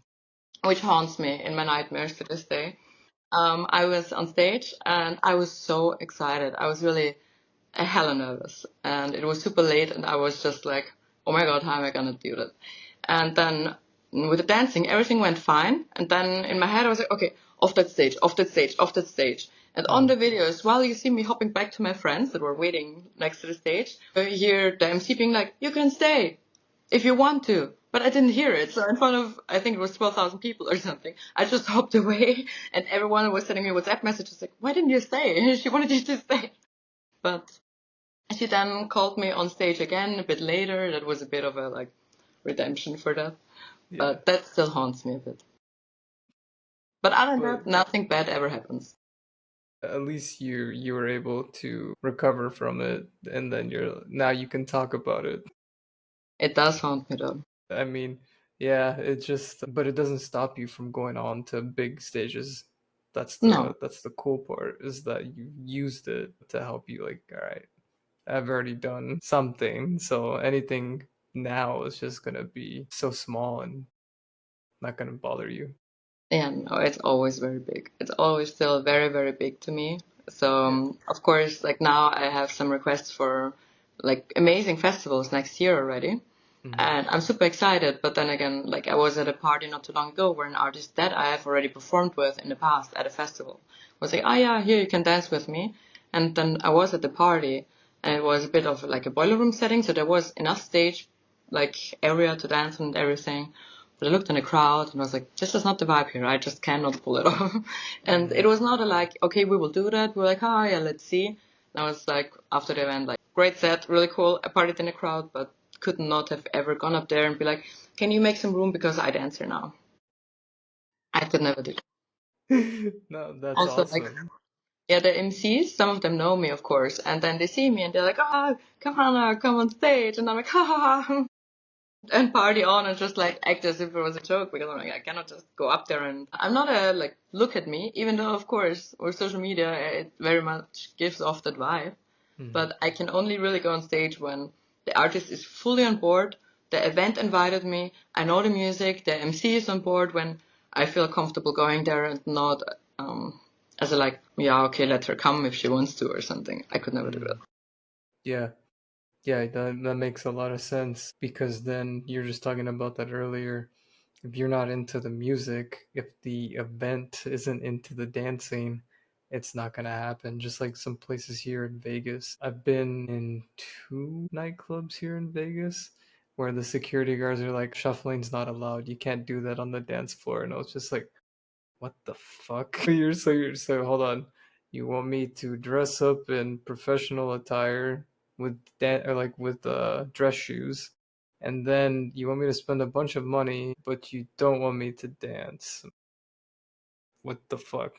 which haunts me in my nightmares to this day. I was on stage and I was so excited. I was really hella nervous, and it was super late, and I was just like, oh my god, how am I gonna do that? And then with the dancing, everything went fine, and then in my head I was like, okay, off that stage, off that stage, off that stage. And on the videos, while you see me hopping back to my friends that were waiting next to the stage, you hear the MC being like, you can stay if you want to. But I didn't hear it. So in front of, I think it was 12,000 people or something, I just hopped away, and everyone was sending me WhatsApp messages like, why didn't you stay? She wanted you to stay. But she then called me on stage again a bit later. That was a bit of a like redemption for that. Yeah. But that still haunts me a bit. But other than But that, nothing bad ever happens. at least you were able to recover from it, and then now you can talk about it. It does haunt me though. I mean, yeah, but it doesn't stop you from going on to big stages. No. That's the cool part, is that you used it to help you, like, all right, I've already done something, so anything now is just gonna be so small and not gonna bother you. Yeah, no, it's always very big. It's always still very, very big to me. So, Yeah. of course, like now I have some requests for like amazing festivals next year already. And I'm super excited, but then again, like I was at a party not too long ago where an artist that I have already performed with in the past at a festival was like, oh yeah, here you can dance with me. And then I was at the party, and it was a bit of like a boiler room setting, so there was enough stage, like area to dance and everything. But I looked in the crowd and I was like, this is not the vibe here. I just cannot pull it off. And it was not a like, okay, we will do that. We're like, oh yeah, let's see. And I was like, after the event, like, great set, really cool. I partied in the crowd, but could not have ever gone up there and be like, can you make some room because I dance here now? I could never do that. No, that's Also, like, awesome. yeah, the MCs, some of them know me, of course, and then they see me and they're like, oh, come on, come on stage. And I'm like, ha ha ha. And party on and just like act as if it was a joke, because I'm like, I cannot just go up there and I'm not a like look at me, even though of course with social media it very much gives off that vibe. But I can only really go on stage when the artist is fully on board, the event invited me, I know the music, the MC is on board, when I feel comfortable going there, and not as a like, yeah, okay, let her come if she wants to or something. I could never do that. Yeah. Yeah, that makes a lot of sense, because then you're just talking about that earlier. If you're not into the music, if the event isn't into the dancing, it's not gonna happen. Just like some places here in Vegas. I've been in 2 nightclubs here in Vegas where the security guards are like, shuffling's not allowed. You can't do that on the dance floor. And I was just like, what the fuck? You're so hold on. You want me to dress up in professional attire with dress shoes, and then you want me to spend a bunch of money, but you don't want me to dance? What the fuck?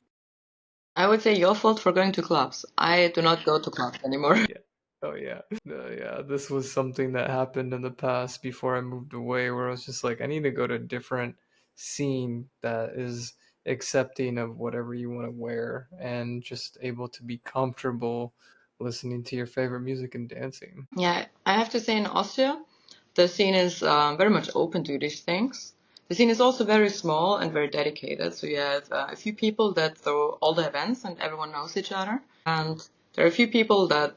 I would say your fault for going to clubs. I do not go to clubs anymore. Yeah. Oh yeah. Yeah, this was something that happened in the past before I moved away, where I was just like, I need to go to a different scene that is accepting of whatever you want to wear, and just able to be comfortable listening to your favorite music and dancing. Yeah, I have to say in Austria, the scene is very much open to these things. The scene is also very small and very dedicated. So you have a few people that throw all the events and everyone knows each other. And there are a few people that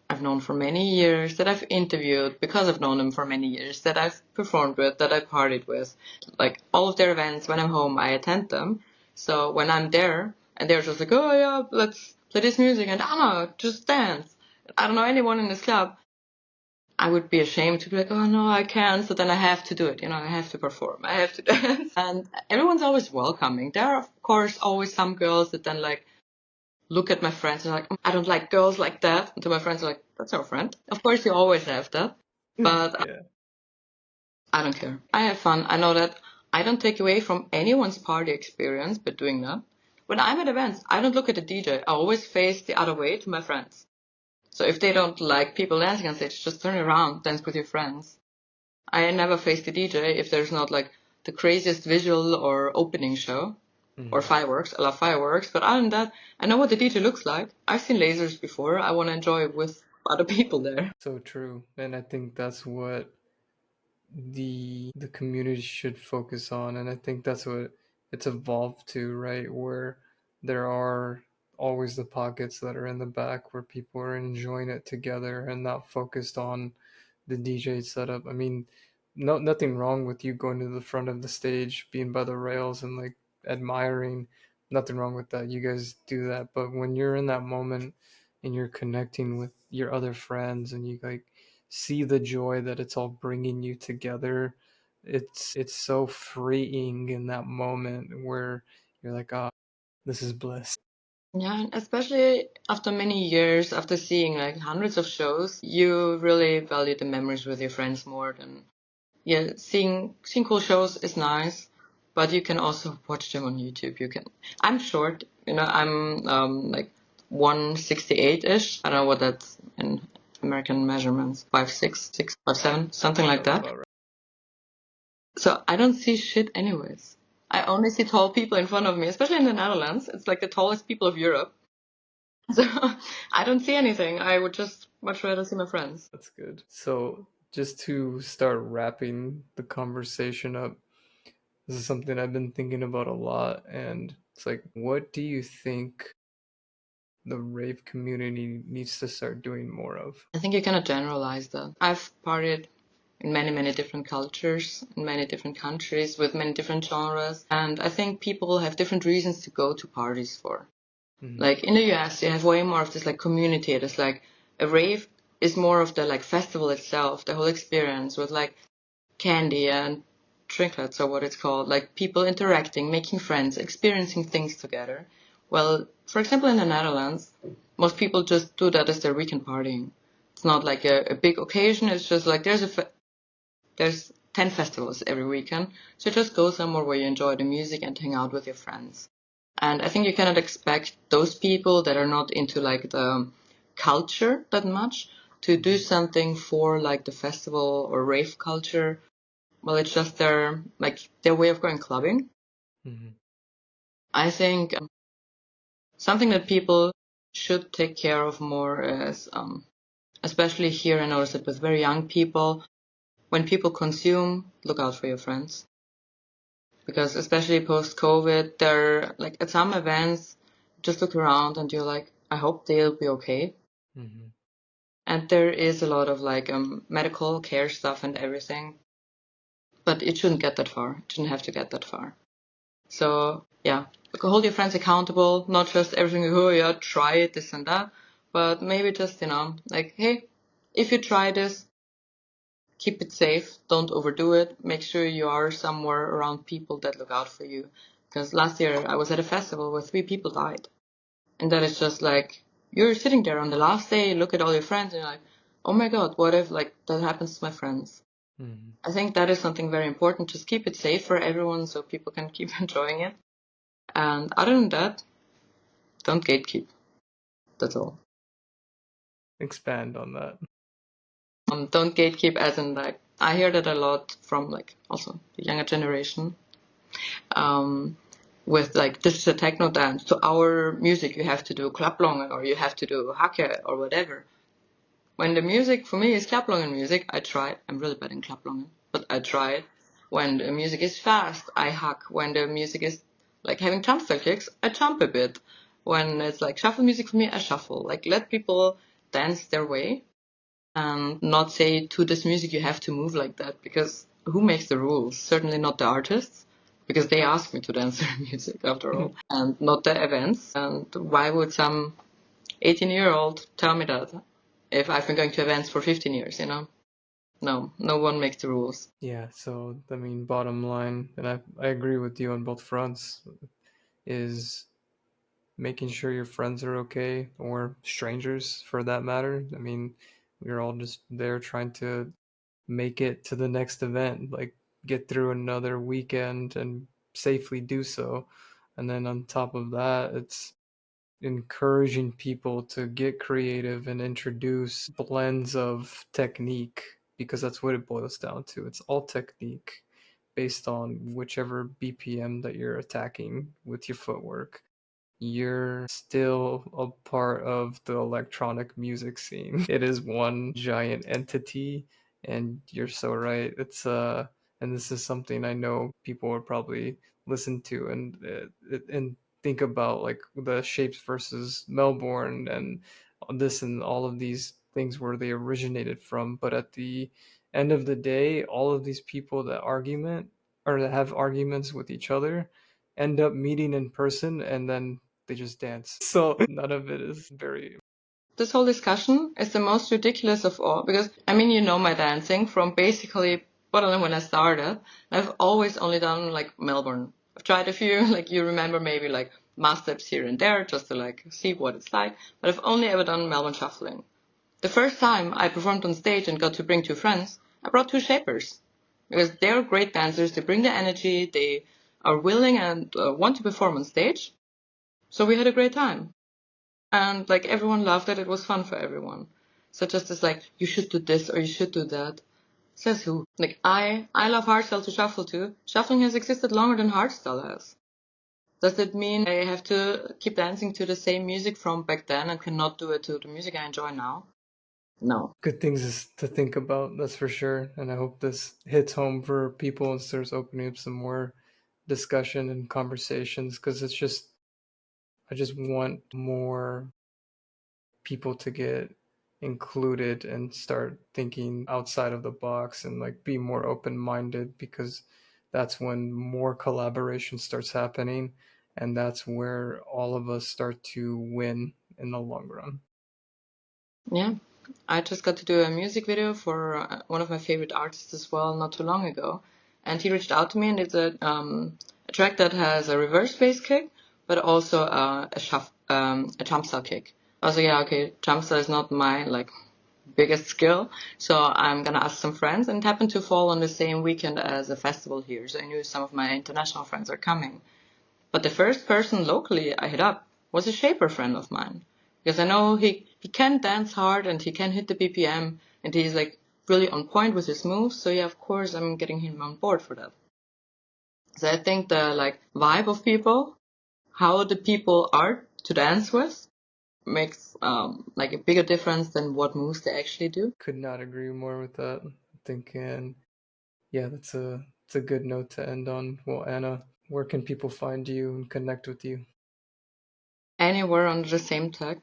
I've known for many years, that I've interviewed because I've known them for many years, that I've performed with, that I partied with. Like all of their events, when I'm home, I attend them. So when I'm there and they're just like, oh yeah, let's play this music and Anna, just dance. I don't know anyone in this club. I would be ashamed to be like, oh no, I can't. So then I have to do it. You know, I have to perform. I have to dance. And everyone's always welcoming. There are, of course, always some girls that then like look at my friends and like, I don't like girls like that. And to my friends, are like, that's our friend. Of course, you always have that. But Yeah. I don't care. I have fun. I know that I don't take away from anyone's party experience by doing that. When I'm at events, I don't look at the DJ. I always face the other way to my friends. So if they don't like people dancing on stage, just turn around, dance with your friends. I never face the DJ if there's not like the craziest visual or opening show or fireworks. I love fireworks, but other than that, I know what the DJ looks like. I've seen lasers before. I want to enjoy it with other people there. So true. And I think that's what the community should focus on, and I think that's what it's evolved to, right? Where there are always the pockets that are in the back where people are enjoying it together and not focused on the DJ setup. I mean, nothing wrong with you going to the front of the stage, being by the rails and like admiring. Nothing wrong with that. You guys do that. But when you're in that moment and you're connecting with your other friends and you like see the joy that it's all bringing you together, it's so freeing in that moment where you're like, ah, this is bliss. Yeah, and especially after many years, after seeing like hundreds of shows, you really value the memories with your friends more than, yeah, seeing cool shows is nice, but you can also watch them on YouTube. I'm short, I'm like 168-ish. I don't know what that's in American measurements, 5'6", 5'7", something like Sounds that. about right. So I don't see shit anyways. I only see tall people in front of me, especially in the Netherlands. It's like the tallest people of Europe. So I don't see anything. I would just much rather see my friends. That's good. So just to start wrapping the conversation up, this is something I've been thinking about a lot, and it's like, what do you think the rave community needs to start doing more of? I think you cannot generalize that. I've partied in many, many different cultures, in many different countries, with many different genres. And I think people have different reasons to go to parties for. Like in the US, you have way more of this like community. It's like a rave is more of the like festival itself, the whole experience with like candy and trinkets or what it's called, like people interacting, making friends, experiencing things together. Well, for example, in the Netherlands, most people just do that as their weekend partying. It's not like a big occasion. It's just like there's 10 festivals every weekend. So just go somewhere where you enjoy the music and hang out with your friends. And I think you cannot expect those people that are not into like the culture that much to do something for like the festival or rave culture. Well, it's just their way of going clubbing. Mm-hmm. I think something that people should take care of more is, especially here, I notice it with very young people. When people consume, look out for your friends. Because especially post-COVID, they're like at some events, just look around and you're like, I hope they'll be okay. Mm-hmm. And there is a lot of like medical care stuff and everything, but it shouldn't get that far. It shouldn't have to get that far. So yeah, hold your friends accountable, not just everything, oh yeah, try it, this and that, but maybe just, like, hey, if you try this, keep it safe, don't overdo it, make sure you are somewhere around people that look out for you. Because last year I was at a festival where 3 people died. And that is just like, you're sitting there on the last day, look at all your friends, and you're like, oh my god, what if like that happens to my friends? Mm-hmm. I think that is something very important. Just keep it safe for everyone so people can keep enjoying it. And other than that, don't gatekeep. That's all. Expand on that. Don't gatekeep as in like, I hear that a lot from like also the younger generation. Um, with like, this is a techno dance. To our music, you have to do klaplongen or you have to do hake or whatever. When the music for me is klaplongen music, I try. I'm really bad in klaplongen, but I try it. When the music is fast, I hack. When the music is like having jump style kicks, I jump a bit. When it's like shuffle music for me, I shuffle. Like let people dance their way and not say to this music you have to move like that, because who makes the rules? Certainly not the artists, because they ask me to dance their music after all, and not the events. And why would some 18-year-old tell me that if I've been going to events for 15 years, No, no one makes the rules. Yeah, so I mean, bottom line, and I agree with you on both fronts, is making sure your friends are okay, or strangers for that matter. I mean, we're all just there trying to make it to the next event, like get through another weekend and safely do so. And then on top of that, it's encouraging people to get creative and introduce blends of technique, because that's what it boils down to. It's all technique. based on whichever BPM that you're attacking with your footwork, you're still a part of the electronic music scene. It is one giant entity, and you're so right. And this is something I know people would probably listen to and think about, like the Shapes versus Melbourne and this and all of these things where they originated from. But at the end of the day, all of these people that argument or that have arguments with each other end up meeting in person and then they just dance. So none of it is very. This whole discussion is the most ridiculous of all because, I mean, you know my dancing from basically when I started. I've always only done like Melbourne. I've tried a few, like you remember maybe like mass steps here and there just to like see what it's like, but I've only ever done Melbourne shuffling. The first time I performed on stage and got to bring two friends, I brought two shapers because they're great dancers. They bring the energy. They are willing and want to perform on stage. So we had a great time. And like everyone loved it. It was fun for everyone. So just as like, you should do this or you should do that. Says who? Like I love hardstyle to shuffle too. Shuffling has existed longer than hardstyle has. Does that mean I have to keep dancing to the same music from back then and cannot do it to the music I enjoy now? No. Good things to think about, that's for sure. And I hope this hits home for people and starts opening up some more discussion and conversations because I just want more people to get included and start thinking outside of the box and like be more open minded because that's when more collaboration starts happening and that's where all of us start to win in the long run. Yeah. I just got to do a music video for one of my favorite artists as well not too long ago. And he reached out to me and it's a track that has a reverse bass kick, but also a jump style kick. I was like, yeah, okay, jump style is not my like biggest skill. So I'm gonna ask some friends and it happened to fall on the same weekend as a festival here. So I knew some of my international friends are coming. But the first person locally I hit up was a shaper friend of mine. Because I know he can dance hard and he can hit the BPM and he's like really on point with his moves. So yeah, of course I'm getting him on board for that. So I think the like vibe of people, how the people are to dance with makes like a bigger difference than what moves they actually do. Could not agree more with that. I'm thinking, yeah, it's a good note to end on. Well, Anna, where can people find you and connect with you? Anywhere under the same tag.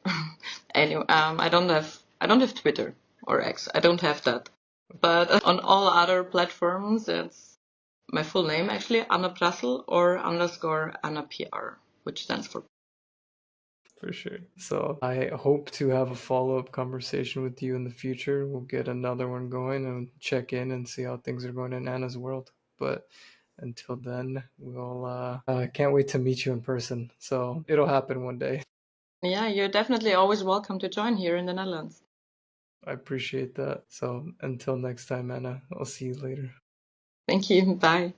I don't have Twitter or X. I don't have that. But on all other platforms, it's my full name actually, Anna Prassl or underscore Anna PR, which stands for. For sure. So I hope to have a follow-up conversation with you in the future. We'll get another one going and check in and see how things are going in Anna's world. But until then, we'll can't wait to meet you in person. So it'll happen one day. Yeah, you're definitely always welcome to join here in the Netherlands. I appreciate that. So until next time, Anna, I'll see you later. Thank you. Bye.